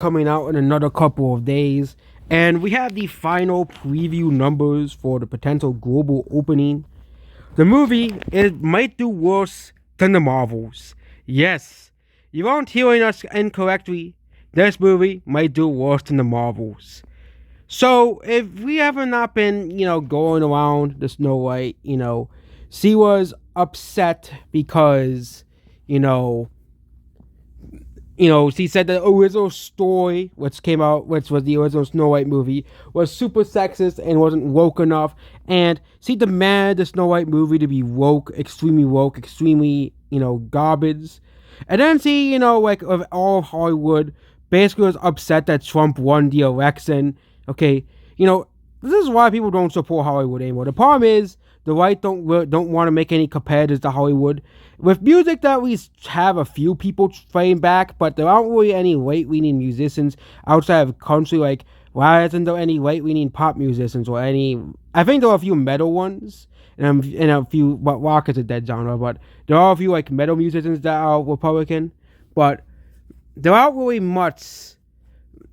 coming out in another couple of days, and we have the final preview numbers for the potential global opening. The movie it might do worse than the Marvels. Yes, you aren't hearing us incorrectly. This movie might do worse than the Marvels. So if we have not been, going around the Snow White, she was upset because, you know, she said the original story, which came out, which was the original Snow White movie, was super sexist and wasn't woke enough. And she demanded the Snow White movie to be woke, extremely, garbage. And then she, like of all of Hollywood, basically was upset that Trump won the election. Okay, this is why people don't support Hollywood anymore. The problem is the right don't want to make any competitors to Hollywood. With music, that we have a few people fighting back, but there aren't really any right-leaning musicians outside of country. Like, why isn't there any right-leaning pop musicians or any? I think there are a few metal ones and a few. But rock is a dead genre, but there are a few like metal musicians that are Republican, but there aren't really much.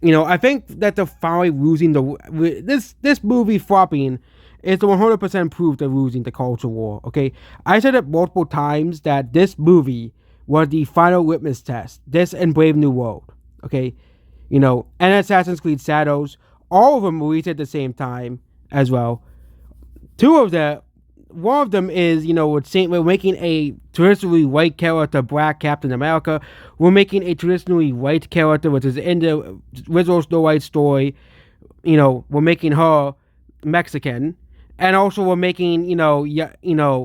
I think that they're finally losing this movie flopping is the 100% proof they're losing the culture war. Okay, I said it multiple times that this movie was the final litmus test. This and Brave New World. Okay, and Assassin's Creed Shadows. All of them released at the same time as well. One of them is, we're making a traditionally white character, Black Captain America. We're making a traditionally white character, which is in the original Snow White story. We're making her Mexican. And also we're making, the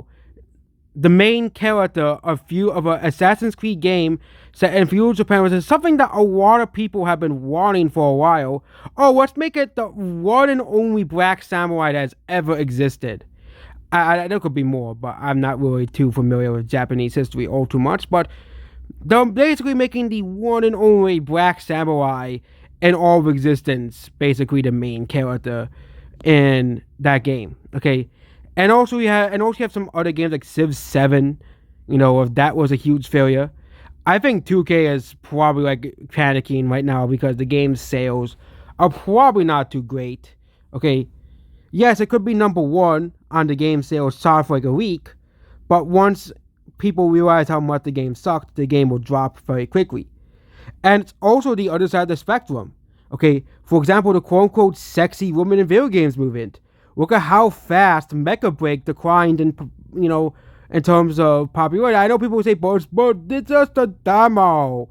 main character of an Assassin's Creed game set in feudal Japan, which is something that a lot of people have been wanting for a while. Oh, let's make it the one and only black samurai that has ever existed. There could be more, but I'm not really too familiar with Japanese history all too much. But they're basically making the one and only black samurai in all of existence, basically the main character in that game. Okay, and also you have some other games like Civ 7. If that was a huge failure, I think 2K is probably like panicking right now because the game's sales are probably not too great. Okay, yes, it could be number one on the game sales chart for like a week, but once people realize how much the game sucked, the game will drop very quickly. And it's also the other side of the spectrum. Okay, for example, the quote-unquote sexy woman in video games movement. Look at how fast Mecha Break declined in terms of popularity. I know people say, but it's just a demo.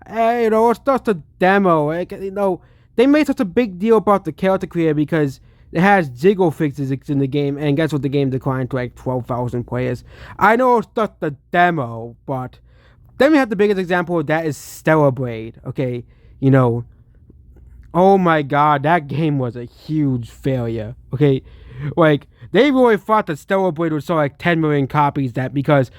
It's just a demo. They made such a big deal about the character creator because it has jiggle fixes in the game, and guess what? The game declined to like 12,000 players. I know it's just a demo, but then we have the biggest example of that is Stellar Blade. Okay, oh my god, that game was a huge failure. Okay, like they really thought that Stellar Blade would sell like 10 million copies because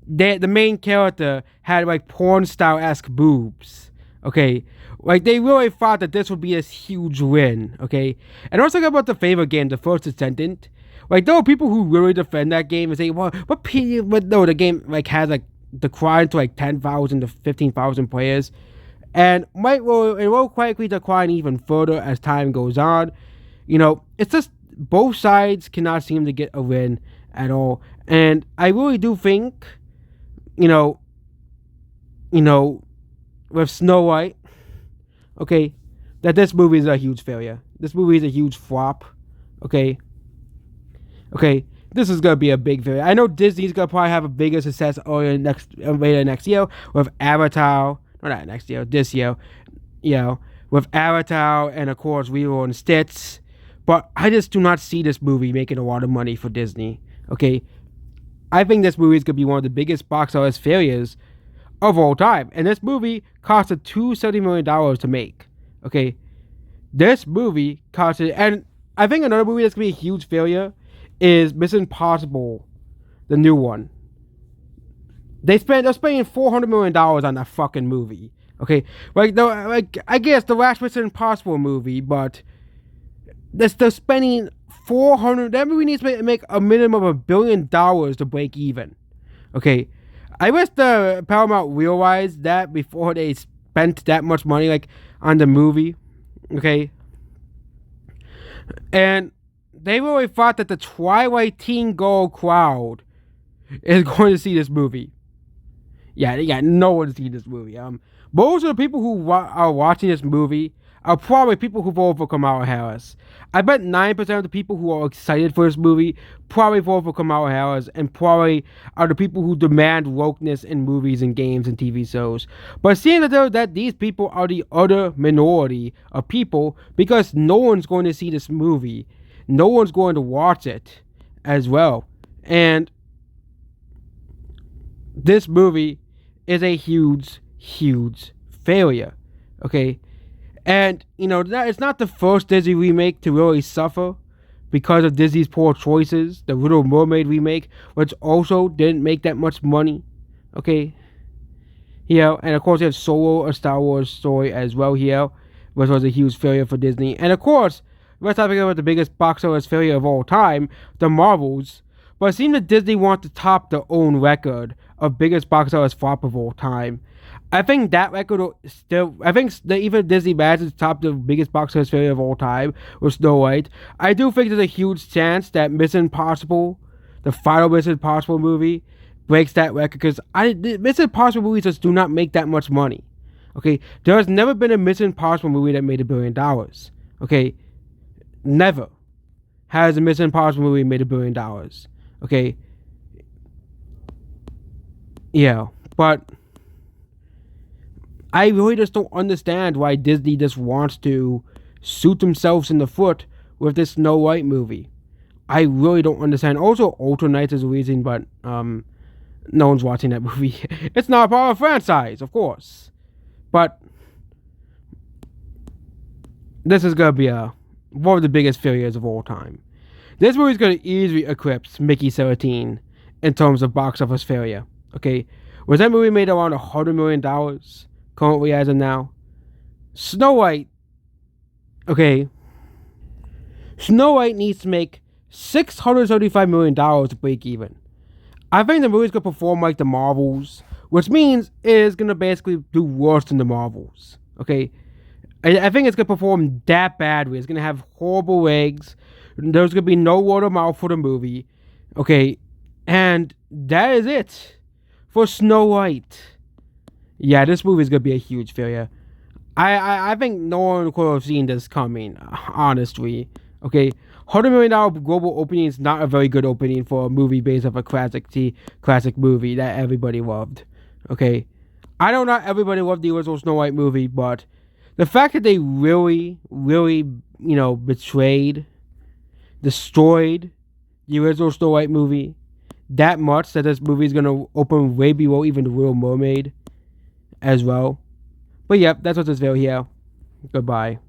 the main character had like porn style esque boobs. Okay, like they really thought that this would be this huge win. Okay, and also about the favorite game, The First Descendant. Like there are people who really defend that game and say, well, but no, the game like has like declined to like 10,000 to 15,000 players. And it will quickly decline even further as time goes on. It's just both sides cannot seem to get a win at all. And I really do think, with Snow White, okay, that this movie is a huge failure. This movie is a huge flop. Okay, this is gonna be a big failure. I know Disney's gonna probably have a bigger success later next year with Avatar. Or not next year, this year, with Avatar and of course Lilo and Stitch. But I just do not see this movie making a lot of money for Disney. Okay, I think this movie is gonna be one of the biggest box office failures of all time, and this movie costed $270 million to make. Okay, this movie costed, and I think another movie that's gonna be a huge failure is Mission Impossible, the new one. They're spending $400 million on that fucking movie. Okay, I guess the last Mission Impossible movie, but they're spending 400. That movie needs to make a minimum of $1 billion to break even. Okay, I wish the Paramount realized that before they spent that much money like on the movie, okay, and they really thought that the Twilight teen girl crowd is going to see this movie. Yeah, no one's seen this movie. Most of the people who are watching this movie are probably people who voted for Kamala Harris. I bet 9% of the people who are excited for this movie probably vote for Kamala Harris, and probably are the people who demand wokeness in movies and games and TV shows. But seeing that these people are the other minority of people, because no one's going to see this movie, no one's going to watch it as well. And this movie is a huge, huge failure. Okay? And, it's not the first Disney remake to really suffer because of Disney's poor choices. The Little Mermaid remake, which also didn't make that much money. Okay? And of course, you have Solo, a Star Wars story as well here, which was a huge failure for Disney. And of course, let's not forget about the biggest box office failure of all time, the Marvels. But it seems that Disney wants to top their own record of biggest box office flop of all time. I think that record still. I think that even Disney manages to top the biggest box office failure of all time with Snow White. I do think there's a huge chance that Mission Impossible, the final Mission Impossible movie, breaks that record, because Mission Impossible movies just do not make that much money. Okay, there has never been a Mission Impossible movie that made $1 billion. Okay, never has a Mission Impossible movie made $1 billion. Okay, but I really just don't understand why Disney just wants to shoot themselves in the foot with this Snow White movie. I really don't understand. Also, Ultra Knights is a reason, but no one's watching that movie. It's not a part of the franchise, of course. But this is going to be one of the biggest failures of all time. This movie is going to easily eclipse Mickey 17 in terms of box office failure. Okay? Was that movie made around $100 million currently as of now? Snow White, okay, Snow White needs to make $675 million to break even. I think the movie's going to perform like the Marvels, which means it is going to basically do worse than the Marvels. Okay? I think it's going to perform that badly. It's going to have horrible legs. There's going to be no word of mouth for the movie. Okay? And that is it for Snow White. Yeah, this movie is going to be a huge failure. I think no one could have seen this coming, honestly. Okay? $100 million global opening is not a very good opening for a movie based off a classic movie that everybody loved. Okay? I know not everybody loved the original Snow White movie, but the fact that they really, really, betrayed, destroyed the original Snow White movie that much, that this movie is going to open way below even The Little Mermaid as well. But yep, that's what's this video here. Goodbye.